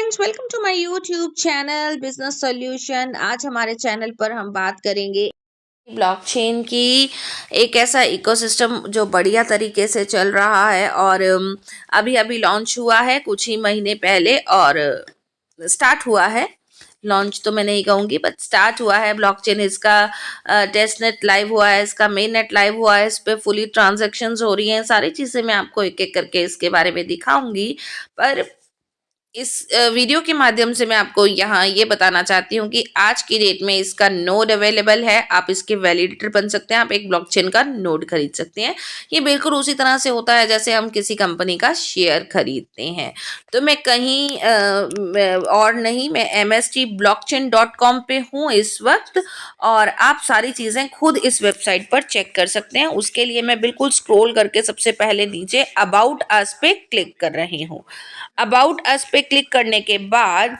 Friends, welcome to my YouTube channel business solution. आज हमारे channel पर हम बात करेंगे ब्लॉकचेन की। एक ऐसा इकोसिस्टम जो बढ़िया तरीके से चल रहा है और अभी अभी लॉन्च हुआ है कुछ ही महीने पहले और स्टार्ट हुआ है। लॉन्च तो मैं नहीं कहूँगी बट स्टार्ट हुआ है ब्लॉकचेन। इसका टेस्ट नेट लाइव हुआ है, इसका मेन नेट लाइव हुआ है, इस पे फुली ट्रांजैक्शंस हो रही हैं। सारी चीज़ें मैं आपको एक एक करके इसके बारे में दिखाऊंगी। पर इस वीडियो के माध्यम से मैं आपको यहाँ ये बताना चाहती हूँ कि आज की डेट में इसका नोड अवेलेबल है। आप इसके वैलिडेटर बन सकते हैं, आप एक ब्लॉकचेन का नोड खरीद सकते हैं। ये बिल्कुल उसी तरह से होता है जैसे हम किसी कंपनी का शेयर खरीदते हैं। तो मैं कहीं और नहीं, मैं mstblockchain.com पे हूँ इस वक्त और आप सारी चीज़ें खुद इस वेबसाइट पर चेक कर सकते हैं। उसके लिए मैं बिल्कुल स्क्रॉल करके सबसे पहले नीचे अबाउट अस पे क्लिक कर रही हूँ। अबाउट अस पे क्लिक करने के बाद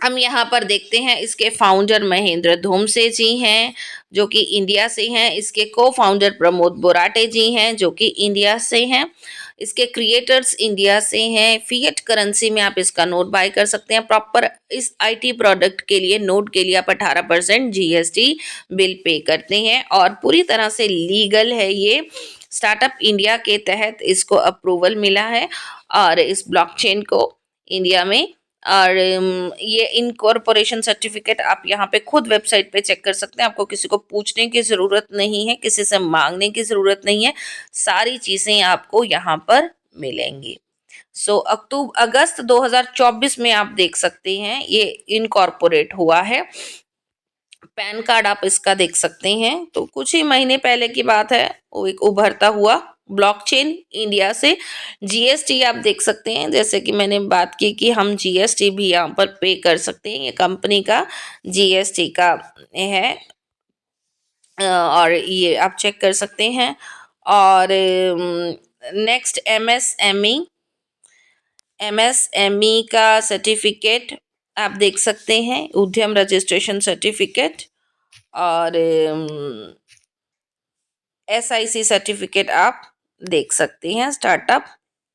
हम यहाँ पर देखते हैं इसके फाउंडर महेंद्र धोमसे जी हैं जो कि इंडिया से हैं। इसके को फाउंडर प्रमोद बोराटे जी हैं जो कि इंडिया से हैं। इसके क्रिएटर्स इंडिया से हैं। फिएट करेंसी में आप इसका नोट बाय कर सकते हैं। प्रॉपर इस आईटी प्रोडक्ट के लिए नोट के लिए आप 18% जीएसटी बिल पे करते हैं और पूरी तरह से लीगल है। ये स्टार्टअप इंडिया के तहत इसको अप्रूवल मिला है और इस ब्लॉकचेन को इंडिया में और ये इनकॉर्पोरेशन सर्टिफिकेट आप यहाँ पे खुद वेबसाइट पे चेक कर सकते हैं। आपको किसी को पूछने की ज़रूरत नहीं है, किसी से मांगने की ज़रूरत नहीं है, सारी चीज़ें आपको यहाँ पर मिलेंगी। अगस्त 2024 में आप देख सकते हैं ये इनकॉर्पोरेट हुआ है। पैन कार्ड आप इसका देख सकते हैं। तो कुछ ही महीने पहले की बात है, वो एक उभरता हुआ ब्लॉकचेन इंडिया से। जीएसटी आप देख सकते हैं, जैसे कि मैंने बात की कि हम जीएसटी भी यहाँ पर पे कर सकते हैं। ये कंपनी का जीएसटी का है और ये आप चेक कर सकते हैं। और नेक्स्ट एमएसएमई का सर्टिफिकेट आप देख सकते हैं, उद्यम रजिस्ट्रेशन सर्टिफिकेट और एसआईसी सर्टिफिकेट आप देख सकते हैं, स्टार्टअप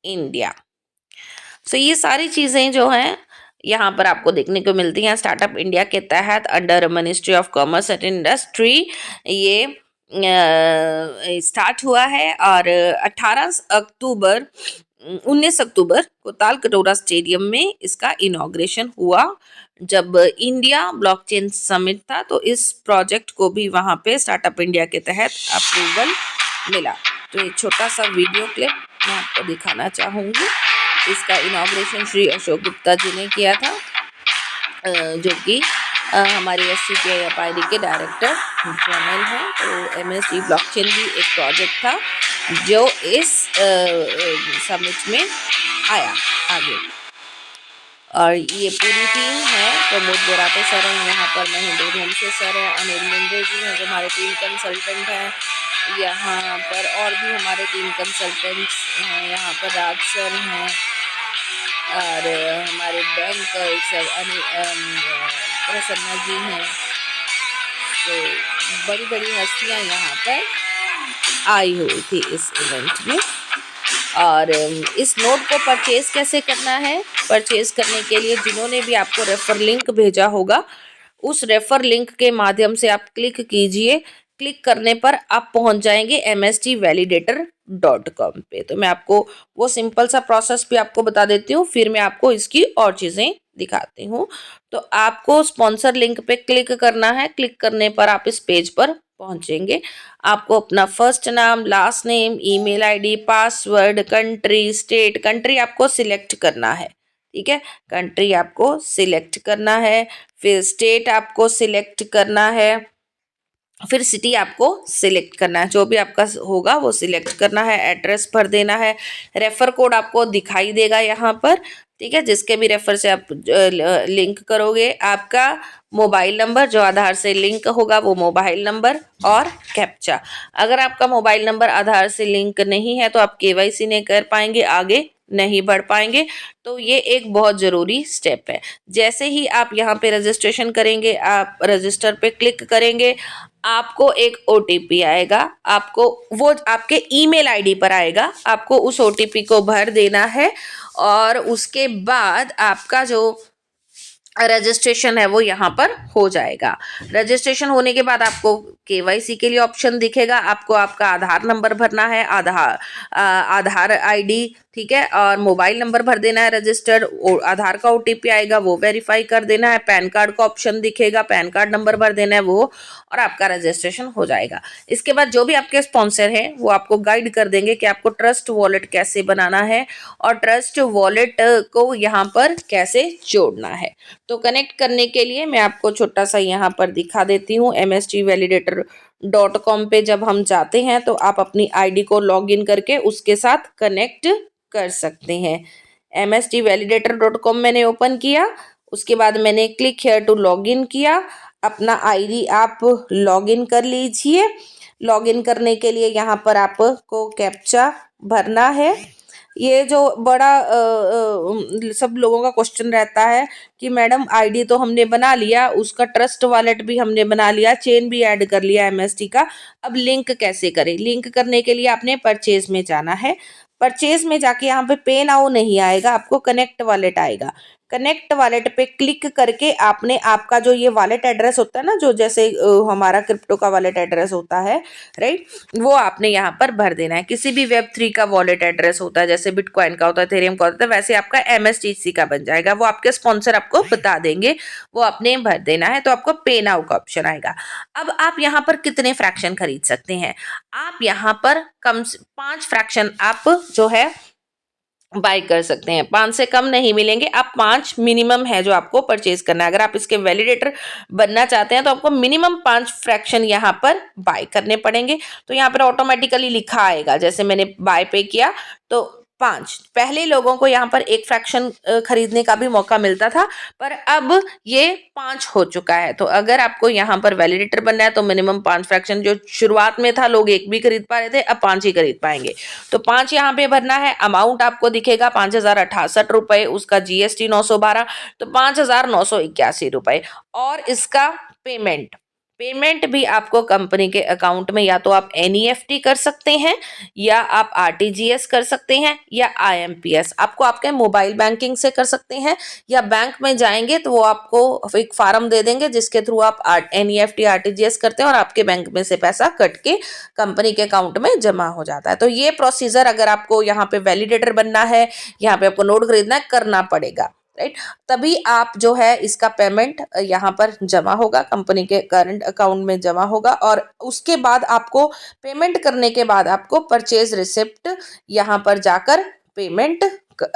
इंडिया। ये सारी चीज़ें जो हैं यहाँ पर आपको देखने को मिलती हैं। स्टार्टअप इंडिया के तहत under ministry of commerce and industry ये स्टार्ट हुआ है और 19 अक्टूबर को तालकटोरा स्टेडियम में इसका इनॉग्रेशन हुआ। जब इंडिया ब्लॉकचेन समिट था तो इस प्रोजेक्ट को भी वहाँ पे स्टार्टअप इंडिया के तहत अप्रूवल मिला। तो एक छोटा सा वीडियो क्लिप मैं आपको दिखाना चाहूँगी। इसका इनॉग्रेशन श्री अशोक गुप्ता जी ने किया था जो कि हमारे SCPI के डायरेक्टर जनरल हैं। तो MSD ब्लॉकचेन भी एक प्रोजेक्ट था जो इस समिट में आया आगे। और ये पूरी टीम है, प्रमोद बोराटे सर हैं यहाँ पर, महेंद्र धोमसे सर है, अनिल मुंडे जी हैं जो हमारे टीम कंसल्टेंट हैं यहाँ पर, और भी हमारे टीम कंसल्टेंट्स हैं यहाँ पर, राज सर हैं और हमारे बैंकर सर प्रसन्ना जी हैं। तो बड़ी बड़ी हस्तियाँ यहाँ पर आई हुई थी इस इवेंट में। और इस नोट को परचेज कैसे करना है? परचेज करने के लिए जिन्होंने भी आपको रेफर लिंक भेजा होगा उस रेफर लिंक के माध्यम से आप क्लिक कीजिए। क्लिक करने पर आप पहुंच जाएंगे mstvalidator.com पे। तो मैं आपको वो सिंपल सा प्रोसेस भी आपको बता देती हूँ, फिर मैं आपको इसकी और चीज़ें दिखाती हूँ। तो आपको स्पॉन्सर लिंक पे क्लिक करना है। क्लिक करने पर आप इस पेज पर पहुंचेंगे। आपको अपना फर्स्ट नाम, last name, email ID, password, country, state, country आपको सिलेक्ट करना है। ठीक है, कंट्री आपको सिलेक्ट करना है, फिर स्टेट आपको सिलेक्ट करना है, फिर सिटी आपको सिलेक्ट करना है। जो भी आपका होगा वो सिलेक्ट करना है, एड्रेस भर देना है। रेफर कोड आपको दिखाई देगा यहाँ पर, ठीक है, जिसके भी रेफर से आप लिंक करोगे। आपका मोबाइल नंबर जो आधार से लिंक होगा वो मोबाइल नंबर और कैप्चा। अगर आपका मोबाइल नंबर आधार से लिंक नहीं है तो आप केवाईसी नहीं कर पाएंगे, आगे नहीं बढ़ पाएंगे। तो ये एक बहुत ज़रूरी स्टेप है। जैसे ही आप यहाँ पे रजिस्ट्रेशन करेंगे, आप रजिस्टर पे क्लिक करेंगे, आपको एक ओटीपी आएगा, आपको वो आपके ईमेल आईडी पर आएगा, आपको उस ओटीपी को भर देना है और उसके बाद आपका जो रजिस्ट्रेशन है वो यहाँ पर हो जाएगा। रजिस्ट्रेशन होने के बाद आपको केवाईसी के लिए ऑप्शन दिखेगा, आपको आपका आधार नंबर भरना है, आधार आईडी, ठीक है, और मोबाइल नंबर भर देना है रजिस्टर्ड, आधार का ओटीपी आएगा वो वेरीफाई कर देना है, पैन कार्ड का ऑप्शन दिखेगा, पैन कार्ड नंबर भर देना है वो, और आपका रजिस्ट्रेशन हो जाएगा। इसके बाद जो भी आपके स्पॉन्सर हैं वो आपको गाइड कर देंगे कि आपको ट्रस्ट वॉलेट कैसे बनाना है और ट्रस्ट वॉलेट को यहाँ पर कैसे जोड़ना है। तो कनेक्ट करने के लिए मैं आपको छोटा सा यहाँ पर दिखा देती हूँ। mstvalidator.com पे जब हम जाते हैं तो आप अपनी आईडी को लॉग इन करके उसके साथ कनेक्ट कर सकते हैं। mstvalidator.com मैंने ओपन किया, उसके बाद मैंने click here to log in किया, अपना आईडी आप लॉग इन कर लीजिए। लॉग इन करने के लिए यहाँ पर आपको कैप्चा भरना है। ये जो बड़ा सब लोगों का क्वेश्चन रहता है कि मैडम आईडी तो हमने बना लिया, उसका ट्रस्ट वॉलेट भी हमने बना लिया, चेन भी ऐड कर लिया एमएसटी का, अब लिंक कैसे करें। लिंक करने के लिए आपने परचेज में जाना है। परचेज में जाके यहाँ पे पे नाउ नहीं आएगा, आपको कनेक्ट वॉलेट आएगा। कनेक्ट वॉलेट पे क्लिक करके आपने आपका जो ये वॉलेट एड्रेस होता है ना, जो जैसे हमारा क्रिप्टो का वॉलेट एड्रेस होता है, राइट, वो आपने यहाँ पर भर देना है। किसी भी वेब3 का वॉलेट एड्रेस होता है, जैसे बिटकॉइन का होता है, इथेरियम का होता है, वैसे आपका एमएसटीसी का बन जाएगा। वो आपके स्पॉन्सर आपको बता देंगे, वो आपने भर देना है। तो आपको पे नाउ का ऑप्शन आएगा। अब आप यहाँ पर कितने फ्रैक्शन खरीद सकते हैं, आप यहाँ पर कम से 5 फ्रैक्शन आप जो है बाय कर सकते हैं। 5 से कम नहीं मिलेंगे, आप 5 मिनिमम है जो आपको परचेज करना है। अगर आप इसके वैलिडेटर बनना चाहते हैं तो आपको मिनिमम 5 फ्रैक्शन यहाँ पर बाय करने पड़ेंगे। तो यहाँ पर ऑटोमेटिकली लिखा आएगा, जैसे मैंने बाय पे किया तो 5, पहले लोगों को यहाँ पर 1 फ्रैक्शन खरीदने का भी मौका मिलता था, पर अब ये 5 हो चुका है। तो अगर आपको यहाँ पर वैलिडेटर बनना है तो मिनिमम 5 फ्रैक्शन, जो शुरुआत में था लोग 1 भी खरीद पा रहे थे, अब 5 ही खरीद पाएंगे। तो 5 यहाँ पे भरना है। अमाउंट आपको दिखेगा 5,068 रुपए, उसका जीएसटी 912, तो 5,981 रुपए। और इसका पेमेंट पेमेंट भी आपको कंपनी के अकाउंट में या तो आप एनईएफटी कर सकते हैं, या आप आरटीजीएस कर सकते हैं, या आईएमपीएस आपको आपके मोबाइल बैंकिंग से कर सकते हैं, या बैंक में जाएंगे तो वो आपको एक फार्म दे देंगे जिसके थ्रू आप एनईएफटी आरटीजीएस करते हैं और आपके बैंक में से पैसा कट के कंपनी के अकाउंट में जमा हो जाता है। तो ये प्रोसीजर अगर आपको यहाँ पे वैलिडेटर बनना है, यहाँ पे आपको नोट खरीदना है, करना पड़ेगा, राइट। तभी आप जो है इसका पेमेंट यहाँ पर जमा होगा, कंपनी के करंट अकाउंट में जमा होगा। और उसके बाद आपको पेमेंट करने के बाद आपको परचेज रिसिप्ट यहाँ पर जाकर पेमेंट,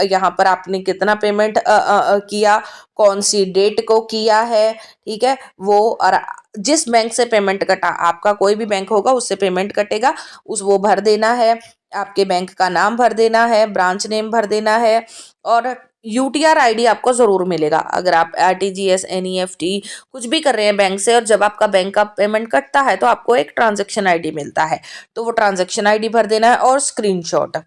यहाँ पर आपने कितना पेमेंट किया, कौन सी डेट को किया है, ठीक है, वो, और जिस बैंक से पेमेंट कटा, आपका कोई भी बैंक होगा उससे पेमेंट कटेगा, उस वो भर देना है। आपके बैंक का नाम भर देना है, ब्रांच नेम भर देना है, और यूटीआर आईडी आपको जरूर मिलेगा अगर आप आरटीजीएस एनईएफटी कुछ भी कर रहे हैं बैंक से। और जब आपका बैंक का पेमेंट कटता है तो आपको एक ट्रांजैक्शन आईडी मिलता है, तो वो ट्रांजैक्शन आईडी भर देना है, और स्क्रीनशॉट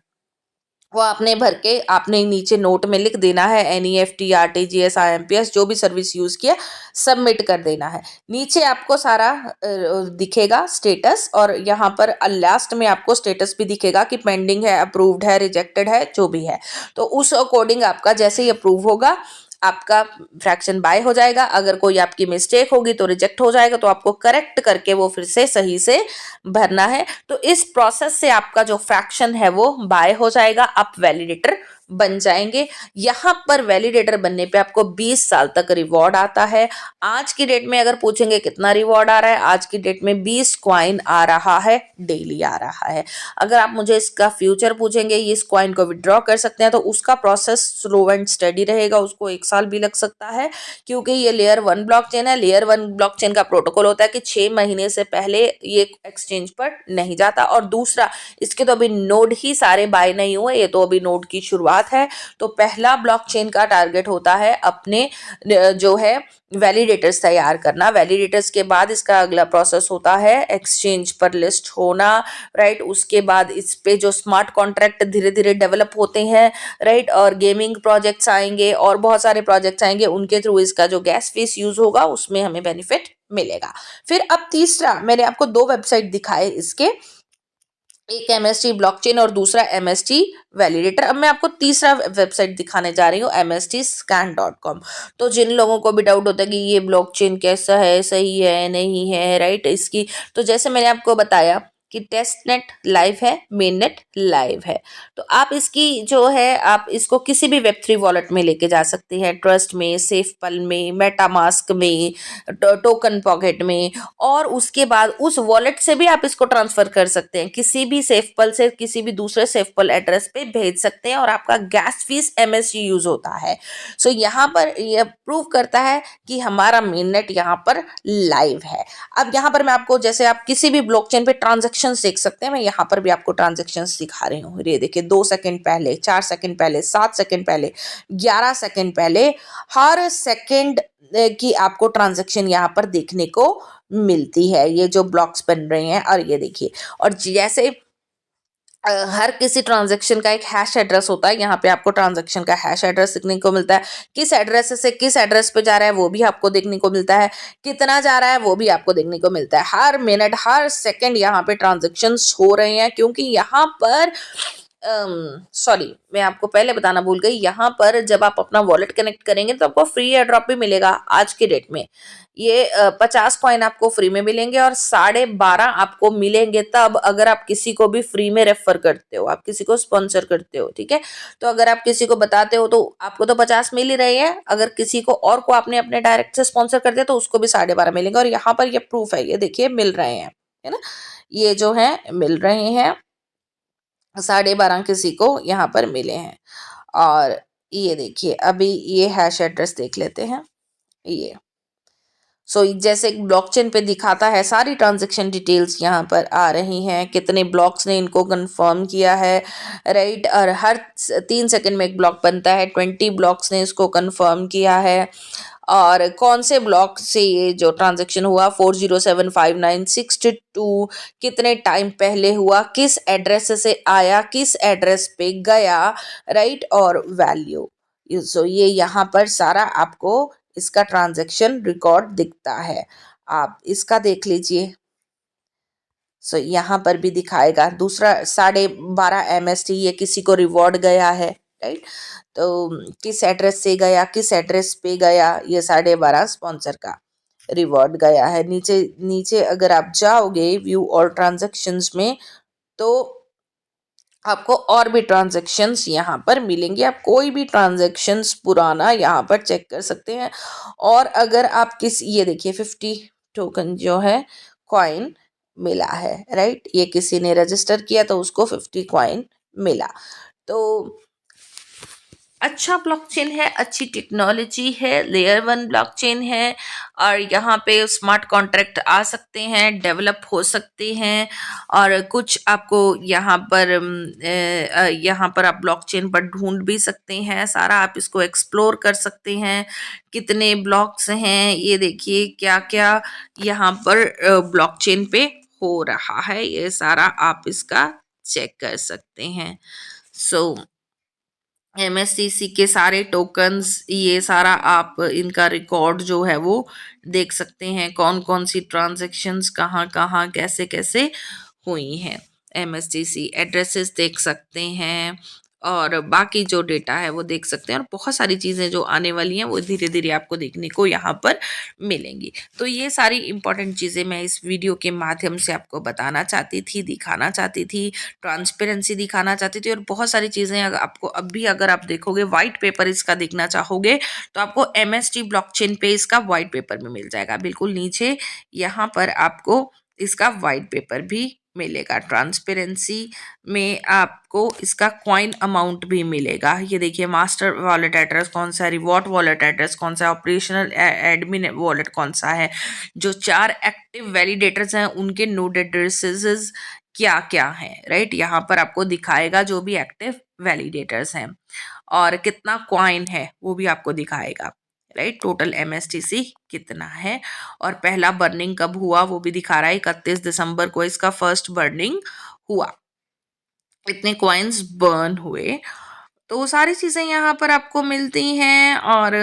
वो आपने भर के आपने नीचे नोट में लिख देना है, एनईएफटी आरटीजीएस आईएमपीएस जो भी सर्विस यूज किया सबमिट कर देना है। नीचे आपको सारा दिखेगा स्टेटस, और यहाँ पर लास्ट में आपको स्टेटस भी दिखेगा कि पेंडिंग है, अप्रूव्ड है, रिजेक्टेड है, जो भी है। तो उस अकॉर्डिंग आपका जैसे ही अप्रूव होगा आपका फ्रैक्शन बाय हो जाएगा। अगर कोई आपकी मिस्टेक होगी तो रिजेक्ट हो जाएगा, तो आपको करेक्ट करके वो फिर से सही से भरना है। तो इस प्रोसेस से आपका जो फ्रैक्शन है वो बाय हो जाएगा, आप वैलिडेटर बन जाएंगे। यहाँ पर वैलिडेटर बनने पे आपको 20 साल तक रिवॉर्ड आता है। आज की डेट में अगर पूछेंगे कितना रिवॉर्ड आ रहा है, आज की डेट में 20 कॉइन आ रहा है, डेली आ रहा है। अगर आप मुझे इसका फ्यूचर पूछेंगे, इस कॉइन को विड्रॉ कर सकते हैं, तो उसका प्रोसेस स्लो एंड स्टडी रहेगा, उसको 1 साल भी लग सकता है, क्योंकि ये लेयर 1 ब्लॉकचेन है। लेयर 1 ब्लॉकचेन का प्रोटोकॉल होता है कि 6 महीने से पहले ये एक्सचेंज पर नहीं जाता। और दूसरा, इसके तो अभी नोड ही सारे बाय नहीं हुए, ये तो अभी नोड की शुरुआत है। तो पहला ब्लॉकचेन का टारगेट होता है अपने जो है वैलिडेटर्स तैयार करना। वैलिडेटर्स के बाद इसका अगला प्रोसेस होता है एक्सचेंज पर लिस्ट होना, राइट। उसके बाद इस पे जो स्मार्ट कॉन्ट्रैक्ट धीरे धीरे डेवलप होते हैं, राइट, और गेमिंग प्रोजेक्ट्स आएंगे और बहुत सारे प्रोजेक्ट्स आएंगे, उनके थ्रू इसका जो गैस फीस यूज होगा उसमें हमें बेनिफिट मिलेगा। फिर अब तीसरा मैंने आपको 2 वेबसाइट दिखाए इसके, एक एमएसटी ब्लॉकचेन और दूसरा एमएसटी वैलिडेटर। अब मैं आपको तीसरा वेबसाइट दिखाने जा रही हूँ, mstscan.com। तो जिन लोगों को भी डाउट होता है कि ये ब्लॉकचेन कैसा है, सही है नहीं है, राइट, इसकी, तो जैसे मैंने आपको बताया कि टेस्ट नेट लाइव है, मेन नेट लाइव है, तो आप इसकी जो है आप इसको किसी भी वेब3 वॉलेट में लेके जा सकते हैं, ट्रस्ट में, सेफपल में, मेटामास्क में, टोकन पॉकेट में, और उसके बाद उस वॉलेट से भी आप इसको ट्रांसफर कर सकते हैं, किसी भी सेफपल से किसी भी दूसरे सेफपल एड्रेस पे भेज सकते हैं, और आपका गैस फीस एमएसटी यूज होता है। सो यहाँ पर यह प्रूव करता है कि हमारा मेन नेट यहाँ पर लाइव है। अब यहाँ पर मैं आपको, जैसे आप किसी भी ब्लॉकचेन पे ट्रांजेक्शन देख सकते हैं, मैं यहाँ पर भी आपको ट्रांजेक्शन दिखा रही हूँ। ये देखिए, 2 सेकंड पहले, 4 सेकंड पहले, 7 सेकंड पहले, 11 सेकंड पहले, हर सेकंड की आपको ट्रांजैक्शन यहाँ पर देखने को मिलती है, ये जो ब्लॉक्स बन रहे हैं। और ये देखिए, और जैसे हर किसी ट्रांजैक्शन का एक हैश एड्रेस होता है, यहाँ पे आपको ट्रांजैक्शन का हैश एड्रेस देखने को मिलता है, किस एड्रेस से किस एड्रेस पे जा रहा है वो भी आपको देखने को मिलता है, कितना जा रहा है वो भी आपको देखने को मिलता है, हर मिनट हर सेकंड यहाँ पे ट्रांजैक्शंस हो रहे हैं, क्योंकि यहाँ पर सॉरी, मैं आपको पहले बताना भूल गई, यहाँ पर जब आप अपना वॉलेट कनेक्ट करेंगे तो आपको फ्री एयर ड्रॉप भी मिलेगा। आज की डेट में ये 50 कॉइन आपको फ्री में मिलेंगे, और 12.5 आपको मिलेंगे तब अगर आप किसी को भी फ्री में रेफर करते हो, आप किसी को स्पॉन्सर करते हो, ठीक है। तो अगर आप किसी को बताते हो तो आपको तो 50 मिल ही रहे हैं, अगर किसी को और को आपने अपने डायरेक्ट से स्पॉन्सर कर दिया तो उसको भी 12.5 मिलेंगे। और यहाँ पर ये प्रूफ है, ये देखिए मिल रहे हैं, है ना, ये जो है मिल रहे हैं, 12.5 किसी को यहाँ पर मिले हैं। और ये देखिए, अभी ये हैश एड्रेस देख लेते हैं, ये जैसे ब्लॉकचेन पे दिखाता है, सारी ट्रांजैक्शन डिटेल्स यहाँ पर आ रही हैं, कितने ब्लॉक्स ने इनको कंफर्म किया है, राइट, और हर 3 सेकंड में एक ब्लॉक बनता है, 20 ब्लॉक्स ने इसको कंफर्म किया है, और कौन से ब्लॉक से ये जो ट्रांजैक्शन हुआ, 407596 कितने टाइम पहले हुआ, किस एड्रेस से आया, किस एड्रेस पे गया, राइट, और वैल्यू। ये यहाँ पर सारा आपको इसका ट्रांजैक्शन रिकॉर्ड दिखता है, आप इसका देख लीजिए। यहाँ पर भी दिखाएगा, दूसरा 12.5 MST ये किसी को रिवॉर्ड गया है, राइट, तो किस एड्रेस से गया, किस एड्रेस पे गया, ये 12.5 स्पॉन्सर का रिवॉर्ड गया है। नीचे नीचे अगर आप जाओगे व्यू और ट्रांजैक्शंस में, तो आपको और भी ट्रांजैक्शंस यहाँ पर मिलेंगे, आप कोई भी ट्रांजैक्शंस पुराना यहाँ पर चेक कर सकते हैं। और अगर आप ये देखिए 50 टोकन जो है कॉइन मिला है, राइट, ये किसी ने रजिस्टर किया तो उसको 50 कॉइन मिला। तो अच्छा ब्लॉकचेन है, अच्छी टेक्नोलॉजी है, लेयर 1 ब्लॉकचेन है, और यहाँ पे स्मार्ट कॉन्ट्रैक्ट आ सकते हैं, डेवलप हो सकते हैं, और कुछ आपको यहाँ पर आप ब्लॉकचेन पर ढूंढ भी सकते हैं, सारा आप इसको एक्सप्लोर कर सकते हैं, कितने ब्लॉक्स हैं, ये देखिए क्या क्या यहाँ पर ब्लॉकचेन पे हो रहा है, ये सारा आप इसका चेक कर सकते हैं। एमएसटीसी के सारे टोकन्स, ये सारा आप इनका रिकॉर्ड जो है वो देख सकते हैं, कौन कौन सी ट्रांजैक्शंस कहाँ कहाँ कैसे कैसे हुई हैं, एमएसटीसी एड्रेसेस देख सकते हैं, और बाकी जो डेटा है वो देख सकते हैं, और बहुत सारी चीज़ें जो आने वाली हैं वो धीरे धीरे आपको देखने को यहाँ पर मिलेंगी। तो ये सारी इंपॉर्टेंट चीज़ें मैं इस वीडियो के माध्यम से आपको बताना चाहती थी, दिखाना चाहती थी, ट्रांसपेरेंसी दिखाना चाहती थी, और बहुत सारी चीज़ें आपको अब भी अगर आप देखोगे, वाइट पेपर इसका देखना चाहोगे तो आपको एमएसटी ब्लॉकचेन पे इसका वाइट पेपर में मिल जाएगा, बिल्कुल नीचे यहाँ पर आपको इसका वाइट पेपर भी मिलेगा। ट्रांसपेरेंसी में आपको इसका कॉइन अमाउंट भी मिलेगा, ये देखिए, मास्टर वॉलेट एड्रेस कौन सा है, रिवॉर्ड वॉलेट एड्रेस कौन सा है, ऑपरेशनल एडमिन वॉलेट कौन सा है, जो 4 एक्टिव वैलिडेटर्स हैं उनके नोड एड्रेसेस क्या क्या है, राइट, यहाँ पर आपको दिखाएगा जो भी एक्टिव वैलिडेटर्स हैं, और कितना कॉइन है वो भी आपको दिखाएगा, राइट, टोटल एमएसटीसी कितना है, और पहला बर्निंग कब हुआ वो भी दिखा रहा है, 31 दिसंबर को इसका फर्स्ट बर्निंग हुआ, इतने कॉइन्स बर्न हुए। तो सारी चीज़ें यहाँ पर आपको मिलती हैं, और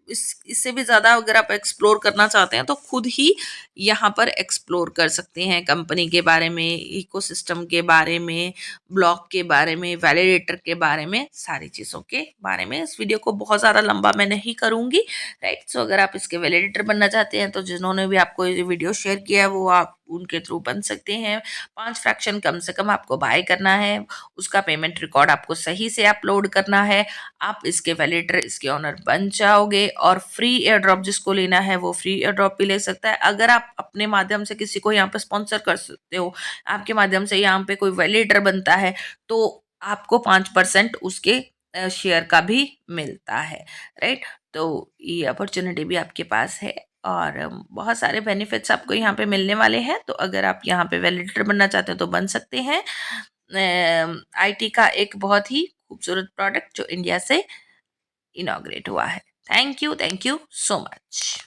इससे भी ज़्यादा अगर आप एक्सप्लोर करना चाहते हैं तो खुद ही यहाँ पर एक्सप्लोर कर सकते हैं कंपनी के बारे में, इकोसिस्टम के बारे में, ब्लॉक के बारे में, वैलिडेटर के बारे में, सारी चीज़ों के बारे में। इस वीडियो को बहुत ज़्यादा लंबा मैं नहीं करूँगी, राइट। सो अगर आप इसके वैलिडेटर बनना चाहते हैं तो जिन्होंने भी आपको ये वीडियो शेयर किया है वो आप उनके थ्रू बन सकते हैं। 5 फ्रैक्शन कम से कम आपको बाय करना है, उसका पेमेंट रिकॉर्ड आपको सही से अपलोड करना है, आप इसके वैलिडेटर, इसके ऑनर बन जाओगे और फ्री एयर ड्रॉप जिसको लेना है वो फ्री एयर ड्रॉप भी ले सकता है। अगर आप अपने माध्यम से किसी को यहाँ पे स्पॉन्सर कर सकते हो, आपके माध्यम से यहाँ पे कोई वैलिडेटर बनता है तो आपको 5% उसके शेयर का भी मिलता है, राइट। तो ये अपॉर्चुनिटी भी आपके पास है और बहुत सारे बेनिफिट्स आपको यहाँ पे मिलने वाले हैं। तो अगर आप यहाँ पे वैलिडेटर बनना चाहते हैं तो बन सकते हैं। आईटी का एक बहुत ही खूबसूरत प्रोडक्ट जो इंडिया से इनॉग्रेट हुआ है। Thank you so much.